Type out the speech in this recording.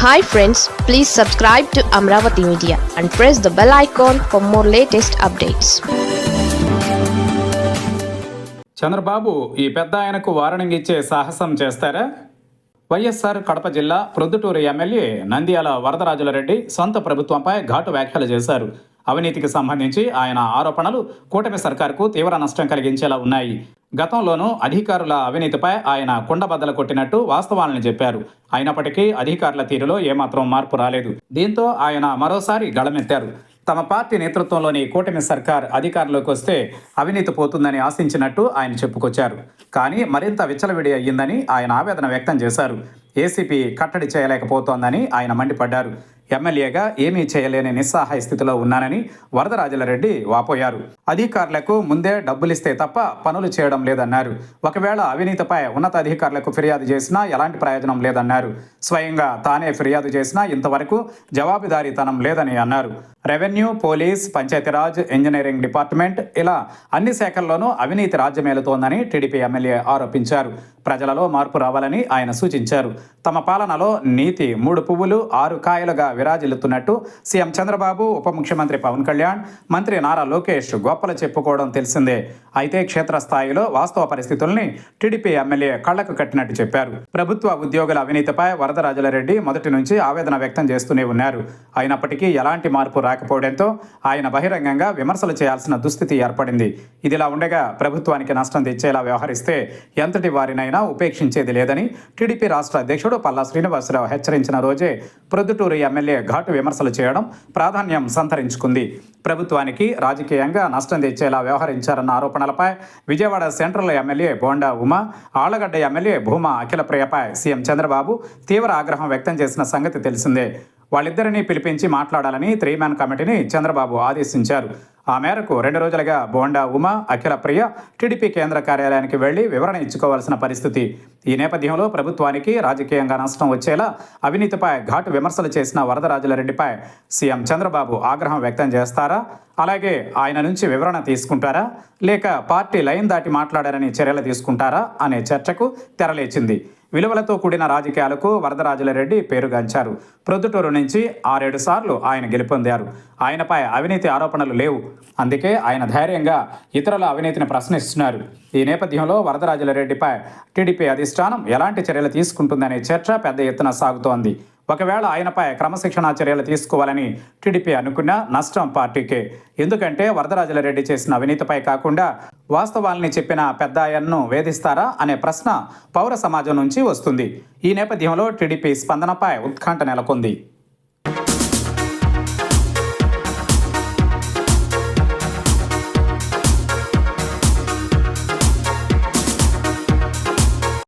Hi friends, please subscribe to Amravati Media and press the bell icon for more latest updates. Chandrababu ఈ పెద్ద ఆయనకు warning ఇచ్చే సాహసం చేస్తారా? వైఎస్ఆర్ కడప జిల్లా ప్రొద్దుటూరు ఎమ్మెల్యే నంద్యాల వరదరాజులరెడ్డి సొంత ప్రభుత్వంపై ఘాటు వ్యాఖ్యలు చేశారు. అవినీతికి సంబంధించి ఆయన ఆరోపణలు కూటమి సర్కారుకు తీవ్ర నష్టం కలిగించేలా ఉన్నాయి. గతంలోనూ అధికారుల అవినీతిపై ఆయన కుండబద్దలు కొట్టినట్టు వాస్తవాలను చెప్పారు. అయినప్పటికీ అధికారుల తీరులో ఏమాత్రం మార్పు రాలేదు. దీంతో ఆయన మరోసారి గళమెత్తారు. తమ పార్టీ నేతృత్వంలోని కూటమి సర్కార్ అధికారంలోకి వస్తే అవినీతి పోతుందని ఆశించినట్టు ఆయన చెప్పుకొచ్చారు. కానీ మరింత విచ్చలవిడి అయ్యిందని ఆయన ఆవేదన వ్యక్తం చేశారు. ఏసీపీ కట్టడి చేయలేకపోతోందని ఆయన మండిపడ్డారు. ఎమ్మెల్యేగా ఏమీ చేయలేని నిస్సహాయ స్థితిలో ఉన్నానని వరదరాజులరెడ్డి వాపోయారు. అధికారులకు ముందే డబ్బులిస్తే తప్ప పనులు చేయడం లేదన్నారు. ఒకవేళ అవినీతిపై ఉన్నతాధికారులకు ఫిర్యాదు చేసినా ఎలాంటి ప్రయోజనం లేదన్నారు. స్వయంగా తానే ఫిర్యాదు చేసినా ఇంతవరకు జవాబుదారీతనం లేదని అన్నారు. Revenue, police, Panchayati Raj, engineering department ఇలా అన్ని శాఖల్లోనూ అవినీతి రాజ్యమేలుతోందని టీడీపీ ఎమ్మెల్యే ఆరోపించారు. ప్రజలలో మార్పు రావాలని ఆయన సూచించారు. తమ పాలనలో నీతి 3 పువ్వులు 6 కాయలుగా విరాజిల్లుతున్నట్టు సీఎం చంద్రబాబు, ఉప ముఖ్యమంత్రి పవన్ కళ్యాణ్, మంత్రి నారా లోకేష్ గొప్పలు చెప్పుకోవడం తెలిసిందే. అయితే క్షేత్రస్థాయిలో వాస్తవ పరిస్థితుల్ని టీడీపీ ఎమ్మెల్యే కళ్లకు కట్టినట్టు చెప్పారు. ప్రభుత్వ ఉద్యోగుల అవినీతిపై వరదరాజులరెడ్డి మొదటి నుంచి ఆవేదన వ్యక్తం చేస్తూనే ఉన్నారు. అయినప్పటికీ ఎలాంటి మార్పు రాకపోవడంతో ఆయన బహిరంగంగా విమర్శలు చేయాల్సిన దుస్థితి ఏర్పడింది. ఇదిలా ఉండగా ప్రభుత్వానికి నష్టం తెచ్చేలా వ్యవహరిస్తే ఎంతటి వారినైనా ఉపేక్షించేది లేదని టీడీపీ రాష్ట్ర అధ్యక్షుడు పల్లా శ్రీనివాసరావు హెచ్చరించిన రోజే ప్రొద్దుటూరు ఎమ్మెల్యే ఘాటు విమర్శలు చేయడం ప్రాధాన్యం సంతరించుకుంది. ప్రభుత్వానికి రాజకీయంగా నష్టం తెచ్చేలా వ్యవహరించారన్న ఆరోపణలపై Vijayawada central MLA Bonda Uma, Allagadda MLA Bhuma అఖిలప్రియపై సీఎం చంద్రబాబు తీవ్ర ఆగ్రహం వ్యక్తం చేసిన సంగతి తెలిసిందే. వాళ్ళిద్దరినీ పిలిపించి మాట్లాడాలని 3 మ్యాన్ కమిటీని చంద్రబాబు ఆదేశించారు. ఆ మేరకు 2 రోజులుగా బోండా ఉమా, అఖిలప్రియ టీడీపీ కేంద్ర కార్యాలయానికి వెళ్లి వివరణ ఇచ్చుకోవాల్సిన పరిస్థితి. ఈ నేపథ్యంలో ప్రభుత్వానికి రాజకీయంగా నష్టం వచ్చేలా అవినీతిపై ఘాటు విమర్శలు చేసిన వరదరాజులరెడ్డిపై సీఎం చంద్రబాబు ఆగ్రహం వ్యక్తం చేస్తారా? అలాగే ఆయన నుంచి వివరణ తీసుకుంటారా? లేక పార్టీ లైన్ దాటి మాట్లాడారని చర్యలు తీసుకుంటారా అనే చర్చకు తెరలేచింది. విలువలతో కూడిన రాజకీయాలకు వరదరాజులరెడ్డి పేరుగాంచారు. ప్రొద్దుటూరు నుంచి 6-7 సార్లు ఆయన గెలుపొందారు. ఆయనపై అవినీతి ఆరోపణలు లేవు. అందుకే ఆయన ధైర్యంగా ఇతరుల అవినీతిని ప్రశ్నిస్తున్నారు. ఈ నేపథ్యంలో వరదరాజులరెడ్డిపై టీడీపీ అధిష్టానం ఎలాంటి చర్యలు తీసుకుంటుందనే చర్చ పెద్ద ఎత్తున సాగుతోంది. ఒకవేళ ఆయనపై క్రమశిక్షణా చర్యలు తీసుకోవాలని టీడీపీ అనుకున్న నష్టం పార్టీకే. ఎందుకంటే వరదరాజులరెడ్డి చేసిన అవినీతిపై కాకుండా వాస్తవాల్ని చెప్పిన పెద్ద ఆయన్ను వేధిస్తారా అనే ప్రశ్న పౌర సమాజం నుంచి వస్తుంది. ఈ నేపథ్యంలో టీడీపీ స్పందనపై ఉత్కంఠ నెలకొంది.